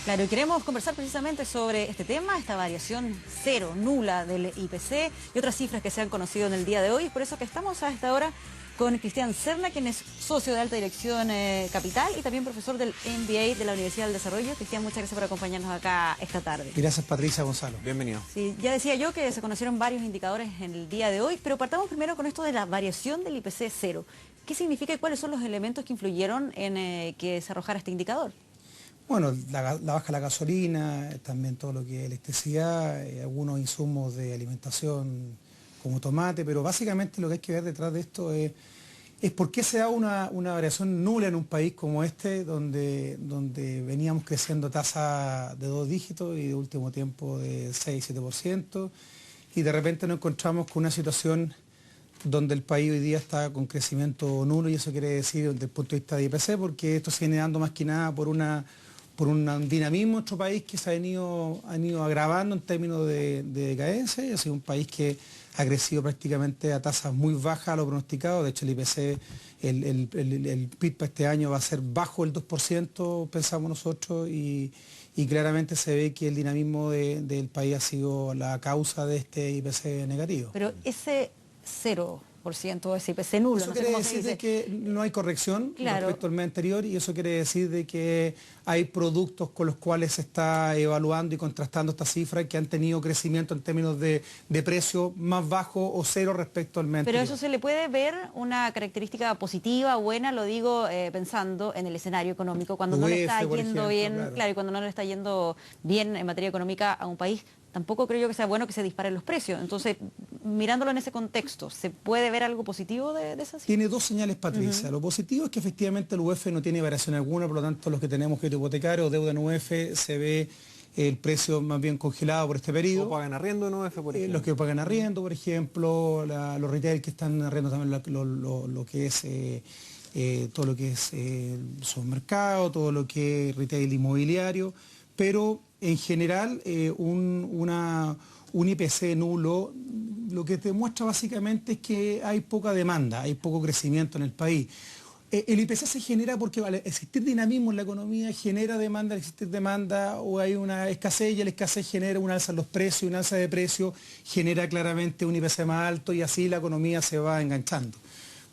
Claro, y queremos conversar precisamente sobre este tema, esta variación cero, nula del IPC y otras cifras que se han conocido en el día de hoy. Por eso que estamos a esta hora con Cristian Serna, quien es socio de Alta Dirección Capital y también profesor del MBA de la Universidad del Desarrollo. Cristian, muchas gracias por acompañarnos acá esta tarde. Gracias, Patricia Gonzalo. Bienvenido. Sí, ya decía yo que se conocieron varios indicadores en el día de hoy, pero partamos primero con esto de la variación del IPC cero. ¿Qué significa y cuáles son los elementos que influyeron en que se arrojara este indicador? Bueno, la baja de la gasolina, también todo lo que es electricidad, algunos insumos de alimentación como tomate, pero básicamente lo que hay que ver detrás de esto es por qué se da una variación nula en un país como este, donde veníamos creciendo tasas de 2 dígitos y de último tiempo de 6-7%, y de repente nos encontramos con una situación donde el país hoy día está con crecimiento nulo, y eso quiere decir desde el punto de vista de IPC, porque esto se viene dando más que nada por un dinamismo en nuestro país que se han ido agravando en términos de decadencia, y ha sido un país que ha crecido prácticamente a tasas muy bajas a lo pronosticado. De hecho, el IPC, el PIB para este año va a ser bajo el 2%, pensamos nosotros, y claramente se ve que el dinamismo del país ha sido la causa de este IPC negativo. Pero ese 0%, ese IPC nulo, eso no sé quiere cómo se decir dice. de que no hay corrección respecto al mes anterior, y eso quiere decir de que hay productos con los cuales se está evaluando y contrastando estas cifras que han tenido crecimiento en términos de precio más bajo o cero respecto al mes anterior. Pero eso se le puede ver una característica positiva, buena, lo digo pensando en el escenario económico, cuando no le está yendo bien, claro, y cuando no le está yendo bien en materia económica a un país. Tampoco creo yo que sea bueno que se disparen los precios. Entonces, mirándolo en ese contexto, ¿se puede ver algo positivo de esa cifra? Tiene dos señales, Patricia. Lo positivo es que efectivamente el UF no tiene variación alguna, por lo tanto los que tenemos crédito hipotecario o deuda en UF se ve el precio más bien congelado por este periodo. ¿O pagan arriendo en UF, por ejemplo? Los que pagan arriendo, por ejemplo, los retail que están arriendo también lo que es todo lo que es supermercado, todo lo que es retail inmobiliario, pero en general un IPC nulo lo que te demuestra básicamente es que hay poca demanda, hay poco crecimiento en el país. El IPC se genera porque al existir dinamismo en la economía genera demanda, al existir demanda o hay una escasez, y la escasez genera un alza en los precios, y un alza de precios genera claramente un IPC más alto, y así la economía se va enganchando.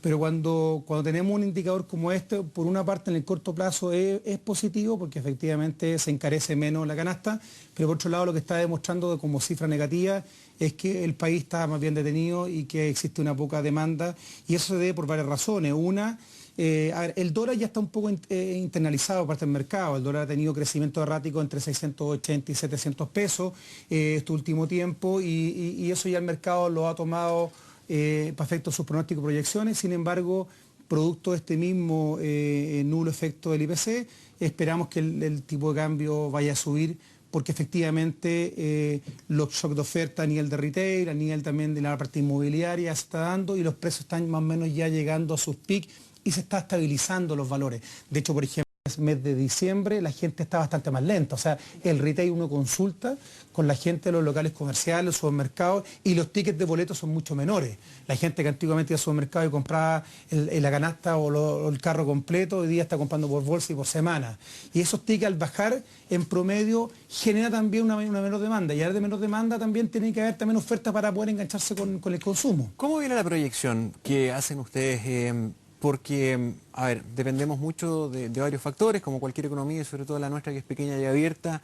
Pero cuando tenemos un indicador como este, por una parte en el corto plazo es positivo porque efectivamente se encarece menos la canasta, pero por otro lado lo que está demostrando como cifra negativa es que el país está más bien detenido y que existe una poca demanda, y eso se debe por varias razones. Una, el dólar ya está un poco internalizado por parte del mercado. El dólar ha tenido crecimiento errático entre 680 y 700 pesos este último tiempo, y eso ya el mercado lo ha tomado para efectos de sus pronósticos y proyecciones. Sin embargo, producto de este mismo nulo efecto del IPC, esperamos que el tipo de cambio vaya a subir, porque efectivamente los shocks de oferta a nivel de retail, a nivel también de la parte inmobiliaria se está dando, y los precios están más o menos ya llegando a sus picos y se está estabilizando los valores. De hecho, por ejemplo, el mes de diciembre la gente está bastante más lenta, o sea, el retail uno consulta con la gente de los locales comerciales, los supermercados, y los tickets de boletos son mucho menores. La gente que antiguamente iba al supermercado y compraba la canasta o el carro completo, hoy día está comprando por bolsa y por semana. Y esos tickets al bajar en promedio genera también una menor demanda, y al de menor demanda también tiene que haber también oferta para poder engancharse con el consumo. ¿Cómo viene la proyección que hacen ustedes? Porque, a ver, dependemos mucho de varios factores, como cualquier economía, y sobre todo la nuestra que es pequeña y abierta.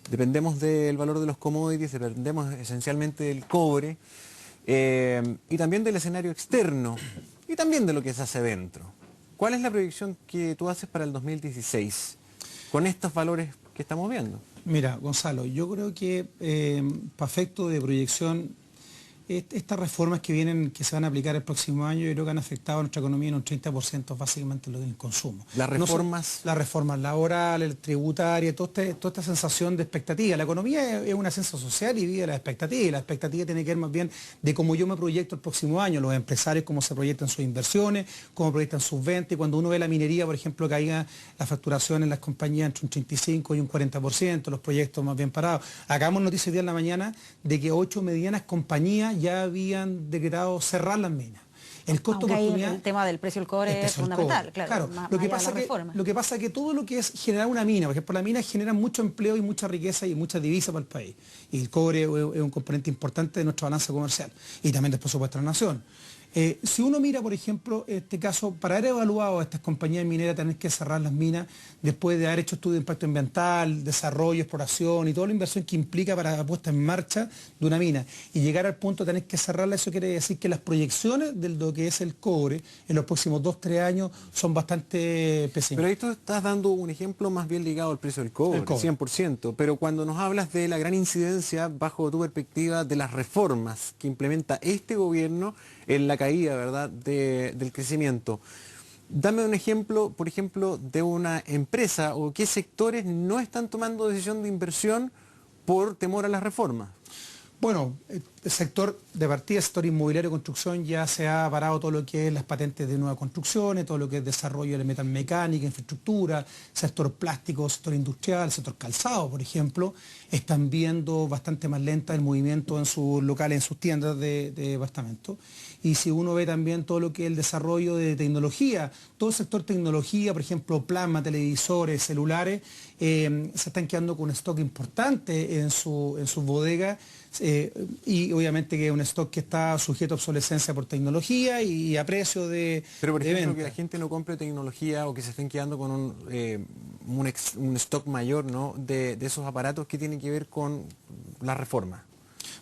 Dependemos del valor de los commodities, dependemos esencialmente del cobre, y también del escenario externo, y también de lo que se hace dentro. ¿Cuál es la proyección que tú haces para el 2016 con estos valores que estamos viendo? Mira, Gonzalo, yo creo que para efecto de proyección, estas reformas que se van a aplicar el próximo año, yo creo que han afectado a nuestra economía en un 30% básicamente lo del consumo. Las reformas... Las reformas laborales, tributarias, toda esta sensación de expectativa. La economía es una ciencia social y vive la expectativa, y la expectativa tiene que ver más bien de cómo yo me proyecto el próximo año, los empresarios cómo se proyectan sus inversiones, cómo proyectan sus ventas, y cuando uno ve la minería, por ejemplo, caiga la facturación en las compañías entre un 35 y un 40%, los proyectos más bien parados. Acabamos noticias hoy día en la mañana de que 8 medianas compañías ya habían decretado cerrar las minas. El costo de Aunque ahí oportunidad... el tema del precio del cobre es fundamental, claro, más Lo que allá de pasa la reforma. lo que pasa es que todo lo que es generar una mina, por ejemplo, la mina genera mucho empleo y mucha riqueza y mucha divisa para el país. Y el cobre es un componente importante de nuestra balanza comercial y también después, por supuesto, la nación. Si uno mira, por ejemplo, este caso, para haber evaluado a estas compañías mineras, tener que cerrar las minas después de haber hecho estudio de impacto ambiental, desarrollo, exploración y toda la inversión que implica para la puesta en marcha de una mina y llegar al punto de tener que cerrarla, eso quiere decir que las proyecciones de lo que es el cobre en los próximos 2-3 años son bastante pesimistas. Pero ahí tú estás dando un ejemplo más bien ligado al precio del cobre, 100%, pero cuando nos hablas de la gran incidencia, bajo tu perspectiva, de las reformas que implementa este gobierno en la caída, ¿verdad?, del crecimiento. Dame un ejemplo, por ejemplo, de una empresa o qué sectores no están tomando decisión de inversión por temor a las reformas. Bueno, el sector de partida, el sector inmobiliario y construcción, ya se ha parado todo lo que es las patentes de nuevas construcciones, todo lo que es desarrollo de metalmecánica, infraestructura, sector plástico, sector industrial, sector calzado, por ejemplo, están viendo bastante más lenta el movimiento en sus locales, en sus tiendas de departamentos. Y si uno ve también todo lo que es el desarrollo de tecnología, todo el sector tecnología, por ejemplo, plasma, televisores, celulares, se están quedando con un stock importante en sus bodegas. Y obviamente que es un stock que está sujeto a obsolescencia por tecnología y a precio de Pero por ejemplo, venta. que la gente no compre tecnología o que se estén quedando con un stock mayor, ¿no?, de esos aparatos que tienen que ver con la reforma.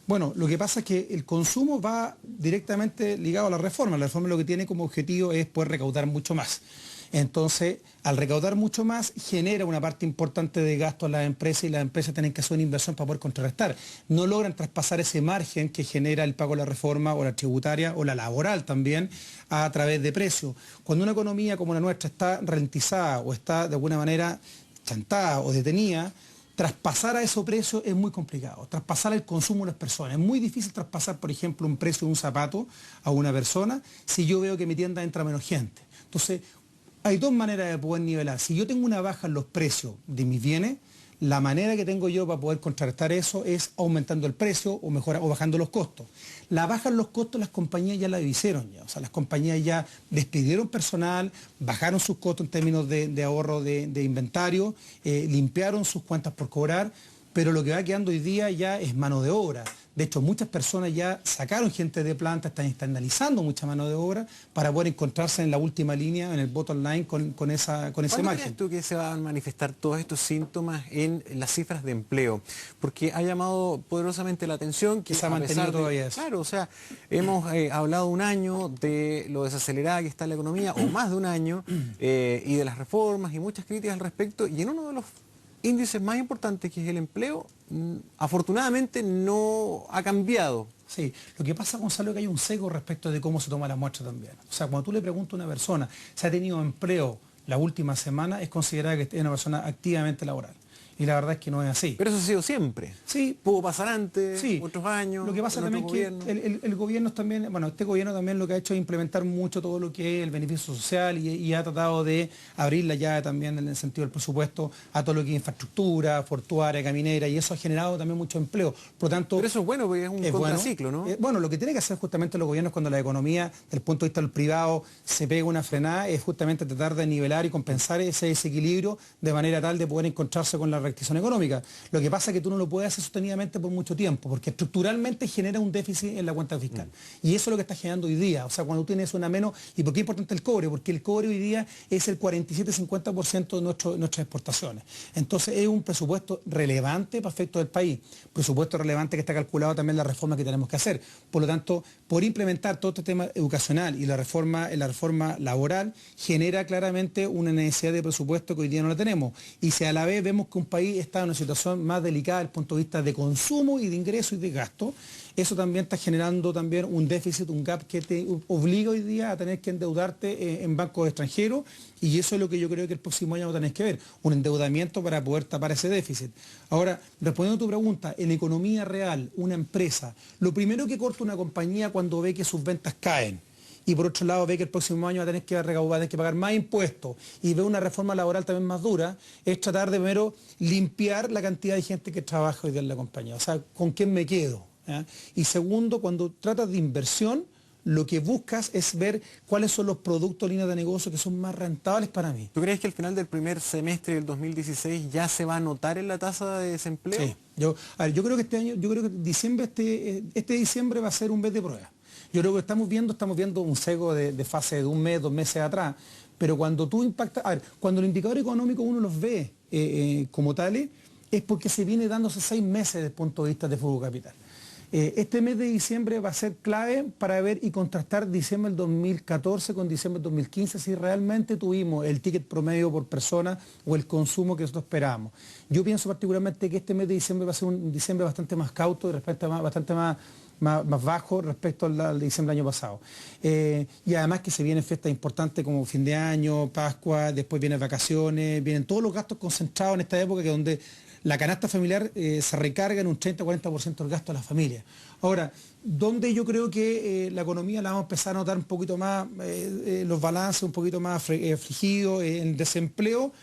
Bueno, lo que pasa es que el consumo va directamente ligado a la reforma. La reforma lo que tiene como objetivo es poder recaudar mucho más. Entonces, al recaudar mucho más, genera una parte importante de gasto a las empresas y las empresas tienen que hacer una inversión para poder contrarrestar. No logran traspasar ese margen que genera el pago de la reforma o la tributaria o la laboral también a través de precios. Cuando una economía como la nuestra está ralentizada o está de alguna manera chantada o detenida, traspasar a esos precios es muy complicado, traspasar el consumo de las personas. Es muy difícil traspasar, por ejemplo, un precio de un zapato a una persona si yo veo que en mi tienda entra menos gente. Entonces, hay dos maneras de poder nivelar. Si yo tengo una baja en los precios de mis bienes, la manera que tengo yo para poder contrarrestar eso es aumentando el precio o bajando los costos. La baja en los costos las compañías ya la hicieron ya. O sea, las compañías ya despidieron personal, bajaron sus costos en términos de ahorro de inventario, limpiaron sus cuentas por cobrar, pero lo que va quedando hoy día ya es mano de obra. De hecho, muchas personas ya sacaron gente de planta, están externalizando mucha mano de obra para poder encontrarse en la última línea, en el bottom line, con esa ¿Cuándo imagen. crees tú que se van a manifestar todos estos síntomas en las cifras de empleo? Porque ha llamado poderosamente la atención que se ha mantenido todavía eso. Claro, o sea, hemos hablado un año de lo desacelerada que está la economía, o más de un año, y de las reformas y muchas críticas al respecto, y en uno de los índices más importantes, que es el empleo, afortunadamente no ha cambiado. Sí, lo que pasa, Gonzalo, es que hay un sesgo respecto de cómo se toma la muestra también. O sea, cuando tú le preguntas a una persona si ha tenido empleo la última semana, es considerada que es una persona activamente laboral. Y la verdad es que no es así. Pero eso ha sido siempre. Sí. Pudo pasar antes, Sí. otros años. Lo que pasa también es que el gobierno también, bueno, este gobierno también lo que ha hecho es implementar mucho todo lo que es el beneficio social y ha tratado de abrir la llave también en el sentido del presupuesto a todo lo que es infraestructura, portuaria, caminera, y eso ha generado también mucho empleo. Por lo tanto, pero eso es bueno porque es un contraciclo, ¿no? Bueno, lo que tiene que hacer justamente los gobiernos cuando la economía, desde el punto de vista del privado, se pega una frenada, es justamente tratar de nivelar y compensar ese desequilibrio de manera tal de poder encontrarse con la reactivación económica. Lo que pasa es que tú no lo puedes hacer sostenidamente por mucho tiempo, porque estructuralmente genera un déficit en la cuenta fiscal. Y eso es lo que está generando hoy día. O sea, cuando tú tienes una menos... ¿Y por qué es importante el cobre? Porque el cobre hoy día es el 47-50% de nuestras exportaciones. Entonces es un presupuesto relevante para efectos del país. Presupuesto relevante que está calculado también la reforma que tenemos que hacer. Por lo tanto, por implementar todo este tema educacional y la reforma laboral, genera claramente una necesidad de presupuesto que hoy día no la tenemos. Y si a la vez vemos que un país está en una situación más delicada desde el punto de vista de consumo y de ingreso y de gasto, eso también está generando también un déficit, un gap que te obliga hoy día a tener que endeudarte en bancos extranjeros, y eso es lo que yo creo que el próximo año va a tener que ver, un endeudamiento para poder tapar ese déficit. Ahora, respondiendo a tu pregunta, en economía real, una empresa, lo primero que corta una compañía cuando ve que sus ventas caen, y por otro lado ve que el próximo año va a tener que recaudar, tener que pagar más impuestos y ve una reforma laboral también más dura, es tratar de primero limpiar la cantidad de gente que trabaja hoy día en la compañía. O sea, ¿con quién me quedo? ¿Ya? Y segundo, cuando tratas de inversión, lo que buscas es ver cuáles son los productos, líneas de negocio que son más rentables para mí. ¿Tú crees que al final del primer semestre del 2016 ya se va a notar en la tasa de desempleo? Sí. Yo creo que este año, yo creo que este diciembre va a ser un mes de prueba. Yo creo que estamos viendo un sesgo de fase de un mes, 2 meses atrás, pero cuando tú impactas, cuando los indicadores económicos uno los ve como tales, es porque se viene dándose 6 meses desde el punto de vista de flujo capital. Este mes de diciembre va a ser clave para ver y contrastar diciembre del 2014 con diciembre del 2015 si realmente tuvimos el ticket promedio por persona o el consumo que nosotros esperábamos. Yo pienso particularmente que este mes de diciembre va a ser un diciembre bastante más cauto y bastante más bajo respecto al diciembre del año pasado. Y además que se vienen fiestas importantes como fin de año, Pascua, después vienen vacaciones, vienen todos los gastos concentrados en esta época que donde la canasta familiar se recarga en un 30-40% del gasto de la familia. Ahora, donde yo creo que la economía la vamos a empezar a notar un poquito más, los balances un poquito más afligidos, el desempleo,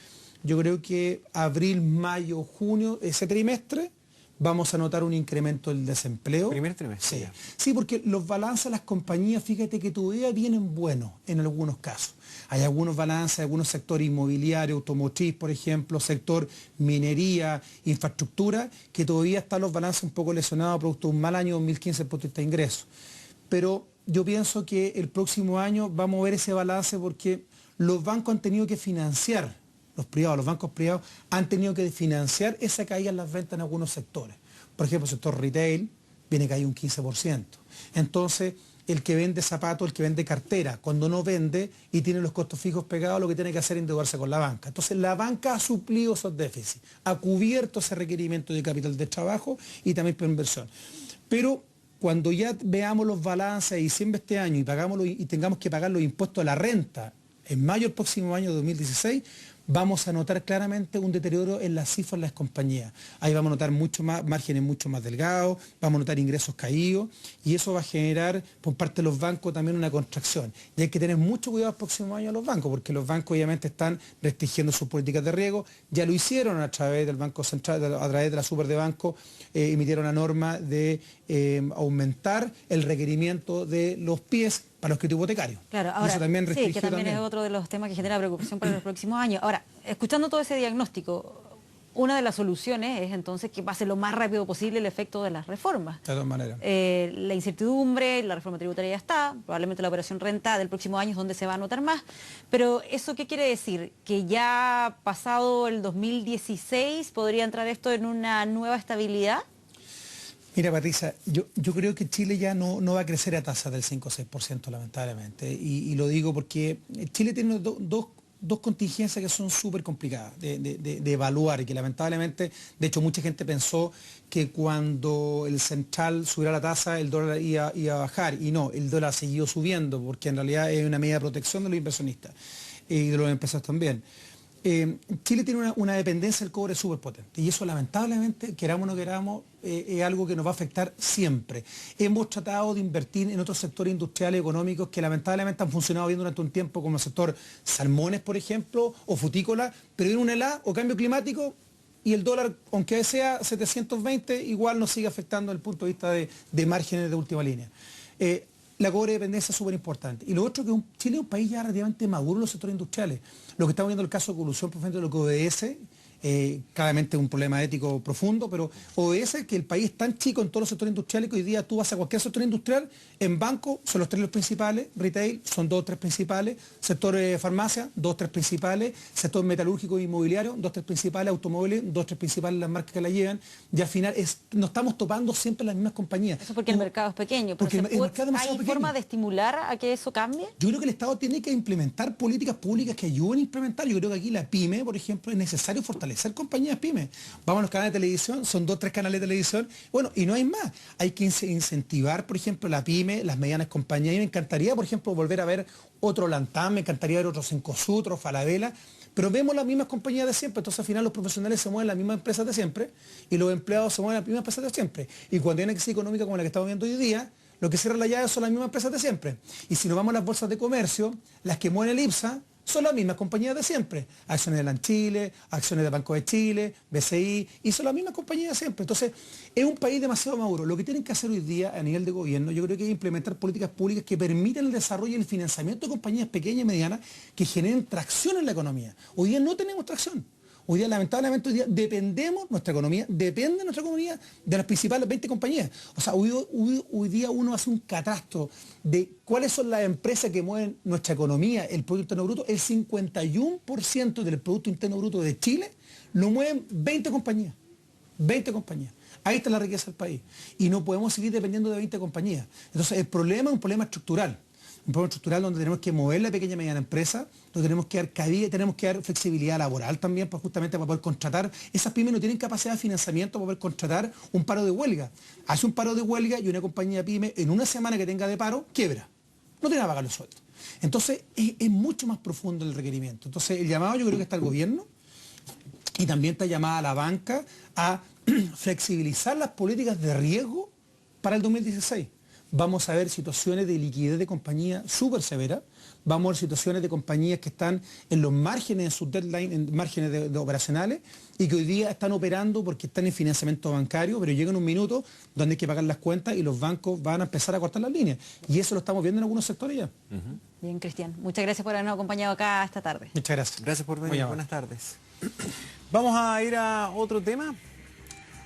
yo creo que abril, mayo, junio, ese trimestre, vamos a notar un incremento del desempleo. Primer trimestre. Sí, sí, porque los balances de las compañías, fíjate que todavía vienen buenos en algunos casos. Hay algunos balances, algunos sectores inmobiliarios, automotriz, por ejemplo, sector minería, infraestructura, que todavía están los balances un poco lesionados producto de un mal año 2015 desde el punto de vista de ingresos. Pero yo pienso que el próximo año vamos a ver ese balance porque los bancos han tenido que financiar, los bancos privados han tenido que financiar esa caída en las ventas en algunos sectores. Por ejemplo, el sector retail viene caído un 15%. Entonces, el que vende zapatos, el que vende cartera, cuando no vende y tiene los costos fijos pegados, lo que tiene que hacer es endeudarse con la banca. Entonces, la banca ha suplido esos déficits, ha cubierto ese requerimiento de capital de trabajo y también por inversión. Pero cuando ya veamos los balances de diciembre de este año y tengamos que pagar los impuestos a la renta en mayo del próximo año 2016, vamos a notar claramente un deterioro en las cifras de las compañías. Ahí vamos a notar mucho más, márgenes mucho más delgados, vamos a notar ingresos caídos y eso va a generar por parte de los bancos también una contracción. Y hay que tener mucho cuidado el próximo año a los bancos, porque los bancos obviamente están restringiendo sus políticas de riesgo, ya lo hicieron a través del Banco Central, a través de la Super de Banco, emitieron la norma de aumentar el requerimiento de los pies para los créditos hipotecarios. Claro, ahora, eso también sí, que también es otro de los temas que genera preocupación para los próximos años. Ahora, escuchando todo ese diagnóstico, una de las soluciones es entonces que pase lo más rápido posible el efecto de las reformas. De todas maneras. La incertidumbre, la reforma tributaria ya está, probablemente la operación renta del próximo año es donde se va a notar más, pero ¿eso qué quiere decir? ¿Que ya pasado el 2016 podría entrar esto en una nueva estabilidad? Mira, Patricia, yo creo que Chile ya no va a crecer a tasa del 5 o 6%, lamentablemente. Y lo digo porque Chile tiene dos contingencias que son súper complicadas de evaluar y que lamentablemente, de hecho, mucha gente pensó que cuando el central subiera la tasa, el dólar iba a bajar. Y no, el dólar ha seguido subiendo porque en realidad es una medida de protección de los inversionistas y de los empresarios también. Chile tiene una dependencia del cobre súper potente y eso lamentablemente, queramos o no queramos, es algo que nos va a afectar siempre. Hemos tratado de invertir en otros sectores industriales y económicos que lamentablemente han funcionado bien durante un tiempo, como el sector salmones, por ejemplo, o frutícola, pero viene una helada o cambio climático y el dólar, aunque sea 720, igual nos sigue afectando desde el punto de vista de márgenes de última línea. La cobre dependencia es súper importante. Y lo otro que Chile es un país ya relativamente maduro en los sectores industriales. Lo que estamos viendo en el caso de colusión, por ejemplo, de lo que obedece, claramente es un problema ético profundo, pero obedece que el país es tan chico en todos los sectores industriales que hoy día tú vas a cualquier sector industrial, en banco son los 3 los principales, retail son 2 o 3 principales, sector farmacia, 2 o 3 principales, sector metalúrgico e inmobiliario, 2 o 3 principales, automóviles, 2 o 3 principales las marcas que la llevan, y al final nos estamos topando siempre las mismas compañías. Eso porque el mercado es pequeño, pero ¿hay forma de estimular a que eso cambie? Yo creo que el Estado tiene que implementar políticas públicas que ayuden a implementar. Yo creo que aquí la PYME, por ejemplo, es necesario fortalecer compañías pymes. Vamos a los canales de televisión, son 2 o 3 canales de televisión, bueno, y no hay más. Hay que incentivar, por ejemplo, la pyme, las medianas compañías. Y me encantaría, por ejemplo, volver a ver otro Lantam, me encantaría ver otro Cencosud, otro Falabella, pero vemos las mismas compañías de siempre, entonces al final los profesionales se mueven en las mismas empresas de siempre y los empleados se mueven en las mismas empresas de siempre. Y cuando hay una crisis económica como la que estamos viendo hoy día, lo que cierra la llave son las mismas empresas de siempre. Y si nos vamos a las bolsas de comercio, las que mueven el IPSA, son las mismas compañías de siempre. Acciones de LAN Chile, acciones de Banco de Chile, BCI, y son las mismas compañías de siempre. Entonces, es un país demasiado maduro. Lo que tienen que hacer hoy día a nivel de gobierno, yo creo que es implementar políticas públicas que permitan el desarrollo y el financiamiento de compañías pequeñas y medianas que generen tracción en la economía. Hoy día no tenemos tracción. Hoy día, lamentablemente, hoy día dependemos, nuestra economía, depende de nuestra economía de las principales 20 compañías. O sea, hoy día uno hace un catastro de cuáles son las empresas que mueven nuestra economía, el Producto Interno Bruto. El 51% del Producto Interno Bruto de Chile lo mueven 20 compañías. 20 compañías. Ahí está la riqueza del país. Y no podemos seguir dependiendo de 20 compañías. Entonces, el problema es un problema estructural. Un problema estructural donde tenemos que mover la pequeña y mediana empresa, donde tenemos que dar cabida, tenemos que dar flexibilidad laboral también, pues justamente para poder contratar. Esas pymes no tienen capacidad de financiamiento para poder contratar un paro de huelga. Hace un paro de huelga y una compañía pyme en una semana que tenga de paro, quiebra. No tiene que pagar los sueldos. Entonces, es mucho más profundo el requerimiento. Entonces, el llamado yo creo que está al gobierno y también está llamada a la banca a flexibilizar las políticas de riesgo para el 2016. Vamos a ver situaciones de liquidez de compañías súper severas, vamos a ver situaciones de compañías que están en los márgenes de sus deadline, en márgenes de operacionales, y que hoy día están operando porque están en financiamiento bancario, pero llega un minuto donde hay que pagar las cuentas y los bancos van a empezar a cortar las líneas. Y eso lo estamos viendo en algunos sectores ya. Bien, Cristian, muchas gracias por habernos acompañado acá esta tarde. Muchas gracias. Gracias por venir. Buenas tardes. Vamos a ir a otro tema.